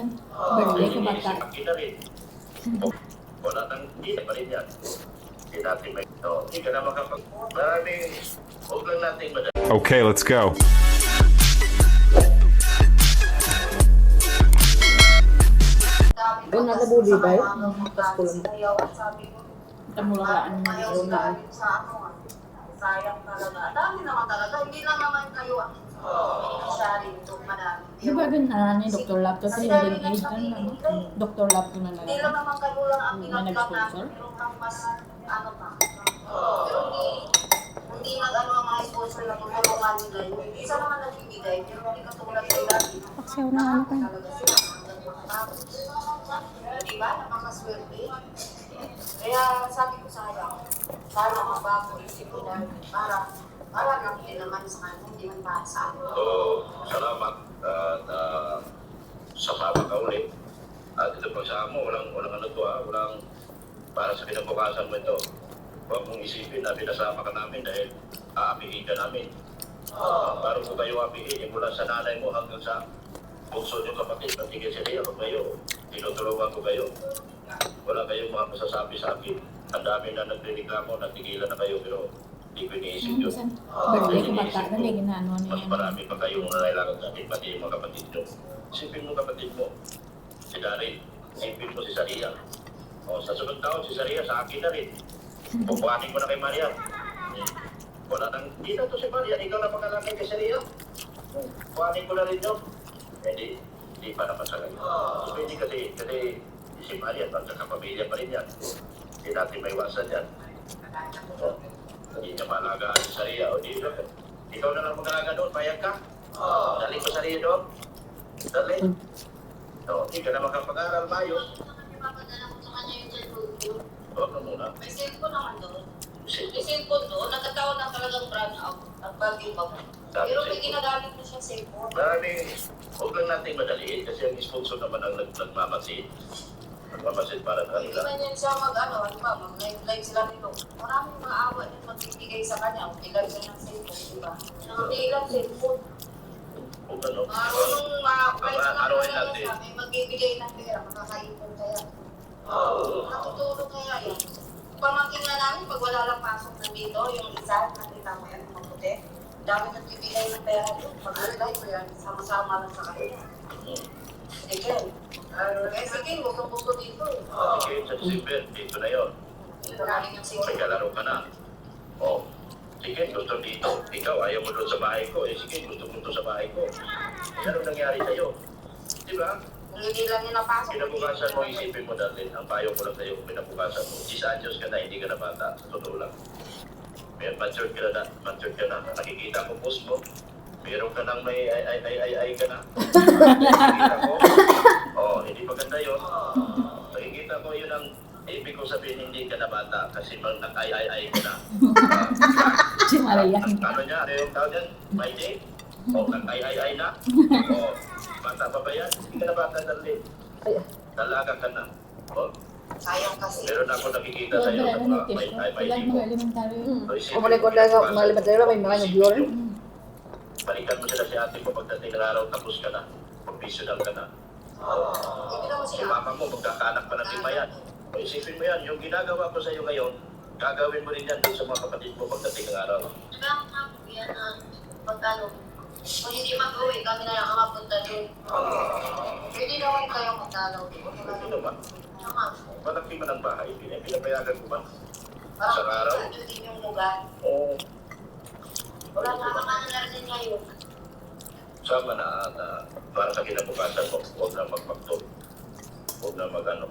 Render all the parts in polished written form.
minsan. Birthday ka bata. Kita rin. Wala nang hindi pa rin yan. Hindi natin may... No, hindi ka na makapag... Maraming... Huwag lang natin madali. Okay, let's go. Kung nakabuli ba yun? Tamulaan mo Ayaw yung sila sa ano, sayang talaga. Dami naman talaga. Hindi lang naman kayo sari ito madami. Di ba ganun ni Dr. Lab to sa hearing aid? Ano? Dr. Lab to na Hindi lang naman kayo lang ang Na pinagkat nag-sponsor? namin. Pero ang mas ano pa. Pero hindi nag-ano ang mga sponsor na tutulungan nila yun. Isa naman nagbibigay. Pero hindi katulad kayo lagi. Paksiyaw na ano ka. Talaga sila. Diba? Nakakaswerte. Kaya sabi ko sayang, sana mabago isip ko na para lang din naman sa kanya, hindi man para sa akin. So, salamat at sa papa ka ulit. At ito pag sa mo, walang ano to walang para sa kinabukasan mo ito. Huwag mong isipin na pinasama ka namin dahil aapihin ka namin. Para ko kayo aapihin, mula sa nanay mo hanggang sa bukso niyong kapatid, patigil sa iyo, kayo, tinutulungan ko kayo. Wala kayong mga masasabi sa akin. Ang dami na nagreklamo, natigilan na kayo, pero hindi ko iniisip yun. Minsan, birthday ka bata. Ano yung ginano niya? Mas marami pa kayong nalailangan sa akin, pati yung mga kapatid nyo. Isipin mo kapatid mo, si Darin, isipin mo si Saria. O, sa sunod taon, si Saria sa akin na rin. Pupuhanin ko na kay Maria. Wala nang, hindi na to si Maria, ikaw na pangalakay kay Saria. Pupuhanin ko na rin yun. Hindi pa naman sa ngayon. Hindi kasi si Maria, pagkakapamilya pa rin yan. Hindi natin maiwasan yan. So, hindi niya malagaan si Saria. O, ikaw na lang mag-alaga doon, payag ka. Dali ko Saria doon. Dali. So, hindi ka na makapag-aral maayos. Ipapadala ko sa kanya yung cellphone ko. Huwag na muna. May cellphone naman doon. May cellphone doon, nagkataon na talagang brand out. Nagbagay pa. Pero may ginagamit mo siya cellphone. Maraming, huwag lang natin madaliin kasi ang sponsor naman ang nagmamasid. Nagmamasid para sa Hindi kanila. man yan siya mag-live sila nito. Maraming mga awa yung magbibigay sa kanya. Mag-live siya ng cellphone, di ba? Hindi lang cellphone. Huwag ano. Marunong Araw-araw natin. may magbibigay ng pera, makakaipon kaya. Natutulog kaya yan. Pamangkin na namin, pag wala lang pasok na dito, yung isa, nakita mo yan, mabuti. Dami nagbibigay ng pera doon. Pag-live ko yan, sama-sama lang sa kanya. Sige. Sige, gusto dito. Sige, sa December, dito na yun. Maraming yung sige. May kalaro ka na. O, sige, gusto dito. Ikaw, ayaw mo doon sa bahay ko. Sige, gusto mo doon sa bahay ko. Ano nangyari sa'yo? Di ba? Kung hindi lang yung napasok. Pinabukasan mo, isipin mo dati. Ang payo ko lang sa'yo kung pinabukasan mo. 10 anyos ka na, hindi ka na bata. Totoo lang. May matured ka na. Nakikita ko post mo. Meron ka nang may ay ka na. Nakikita ko. Hindi maganda yun. Nakikita ko yun ang ibig ko sabihin hindi ka na bata kasi nag-ay ka na. Si Maria. Ano niya? Ano yung tawag yan? My day? Nag-ay na? Bata pa ba yan? Hindi ka na bata dali. Dalaga ka na. Sayang kasi. Meron ako nakikita Wala sa'yo na na notice may ko. ay Wala mo. mga elementary. Kung mali ko lang mga limatera, may mga nag-viewer. Balikan mo sila si ate mo pagdating ng araw, tapos ka na. Professional ka na. Hindi naman Si siya. mama mo, magkakaanak pa ng lima yan. Isipin mo yan, yung ginagawa ko sa iyo ngayon, gagawin mo rin yan doon sa mga kapatid mo pagdating ng araw. Diba ang mga yan na pagkano? Kung hindi mag-uwi, kami na lang ang mapunta doon. Pwede naman kayo magdalaw doon. Ano naman? Naman. Malaki man ang bahay, pinapayagan ko ba? Parang Sa araw? doon din yung lugar. Oo. Wala na naman na rin ngayon. Sama na para sa kinabukasan mo, huwag na magpagtog. Huwag na mag-ano.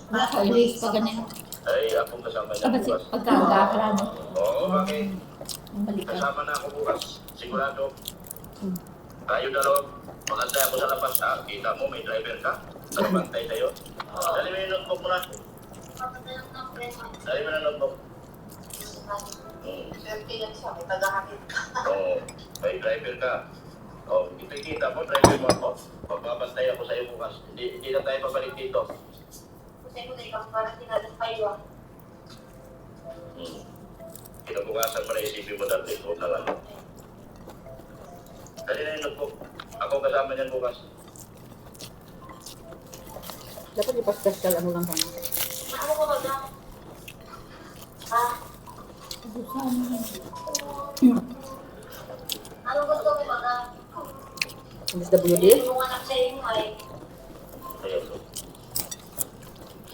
Always pa ganyan. Ay, akong kasama niya Kasi bukas. pagkagakra mo. Oo, bakit? Ang balikan. Kasama na ako bukas. Sigurado. Tayo dalawa. Magantay ako sa labas. Kita mo, may driver ka. Nagbantay tayo. Dali mo yung notebook mo na. Dali mo na notebook. Swerte yan siya, may tagahakit ka. Oo, may driver ka. Kita mo, driver mo ako. Magbabantay ako sa iyo bukas. Hindi na tayo pabalik dito. Kasi mo na ikaw parang tinatapay wa. Kinabukasan mo na isipin mo dati. Huwag na lang. Dali na yung notebook. Ako kasama niyan bukas. Dapat ipa-special ano lang kami. Ano ko ba na? Ha? Ano gusto mo ba na? MSWD? Yung anak sa inyo ay, Ayun.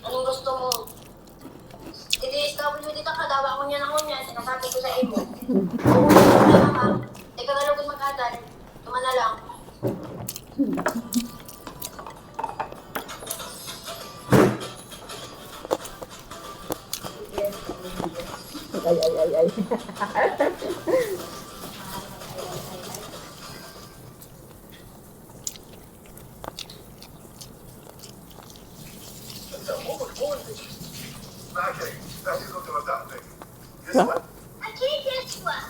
anong gusto mo? SWD ka, kadawa ko niya na ko niya, sinasabi ko sa imo. Ikaw na lugod magkadal, tuma na lang. Ay. Okay, that is not what I'm thinking. Guess Huh? what? I can't guess what.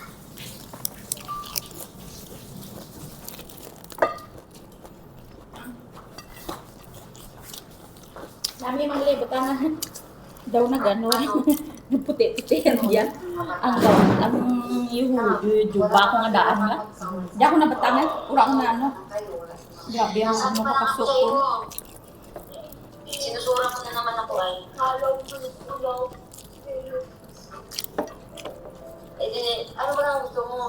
Dami mang libutan daw na gano'n. Puti-puti yan yan. Ang juba ko nga daan nga. Di ako nabatangan. Ura ko na ano. Grabe ang Sabi ano pa lang ako kapasok sa ko. imo. Sinusura ko na naman ako ay. Eh, di, ano ba lang gusto mo?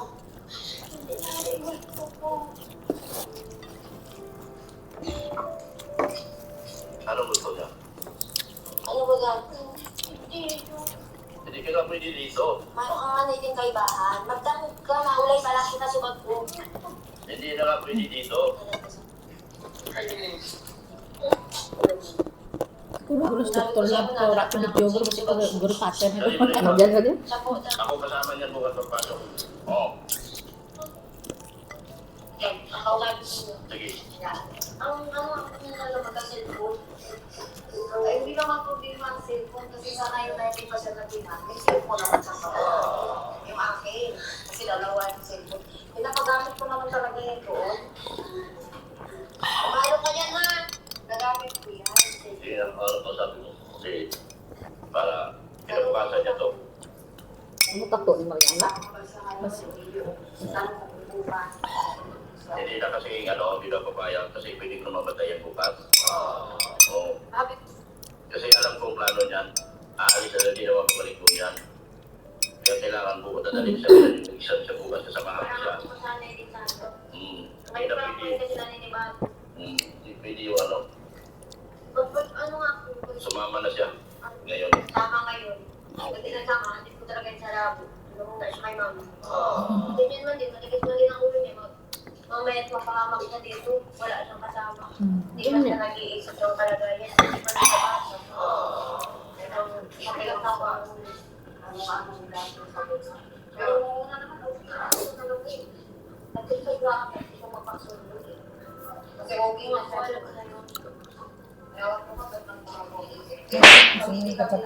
Ano gusto niya? Ano ba yan? Hindi ka lang pwede dito. Ang manitin kay bahan. Magdamog ka, maulay pa lang kita subag ko. Hindi na lang pwede dito. Guru-guru sa doktor lang. Tura ko video. Guru pattern. Ano dyan ka din? Siya po, Ako kasama niyan bukas pagpasok. Oo. ako lagi niyo. Sige. Ang ano, ang nalala magka-cellphone. Ay, hindi naman problema ang cellphone kasi sa ngayon 90% na tinan. May cellphone naman sa mga. Yung akin. Kasi dalawa yung cellphone. Pinapagamit ko naman talaga yun doon. Kumalo ka yan ha. Nagamit ko yan. Sige, ano ko sabi mo. Kasi para pinagpasa niya to. Ano tato ni Mariana? Hindi na kasi hindi na papayag kasi pwede ko mamatay yan bukas. Oo. Kasi alam kong plano niyan. Aalis na hindi naman babalik ko yan. Kaya kailangan po dadalhin siya yung isa siya bukas sa samahan ko siya. Hindi na pwede. Hindi pwede yung Ano nga po? sumama na siya ngayon. Tama ngayon. Kasi nasama, hindi ko talaga yung sarabo. Lumunta siya kay mama. Ganyan man din, matikit na din ang ulo niya. Mamaya at mapahamak siya dito, wala siyang kasama. Hindi man siya nag-iisip yung kalagayan. Hindi man siya basa. Pero makilang ako ang pero una naman, ako talaga eh. Nag-isip lang ako, hindi ko mapasulo eh. Kasi okay nga siya. Ewan ko ba, ba't nang mga Kasi kapag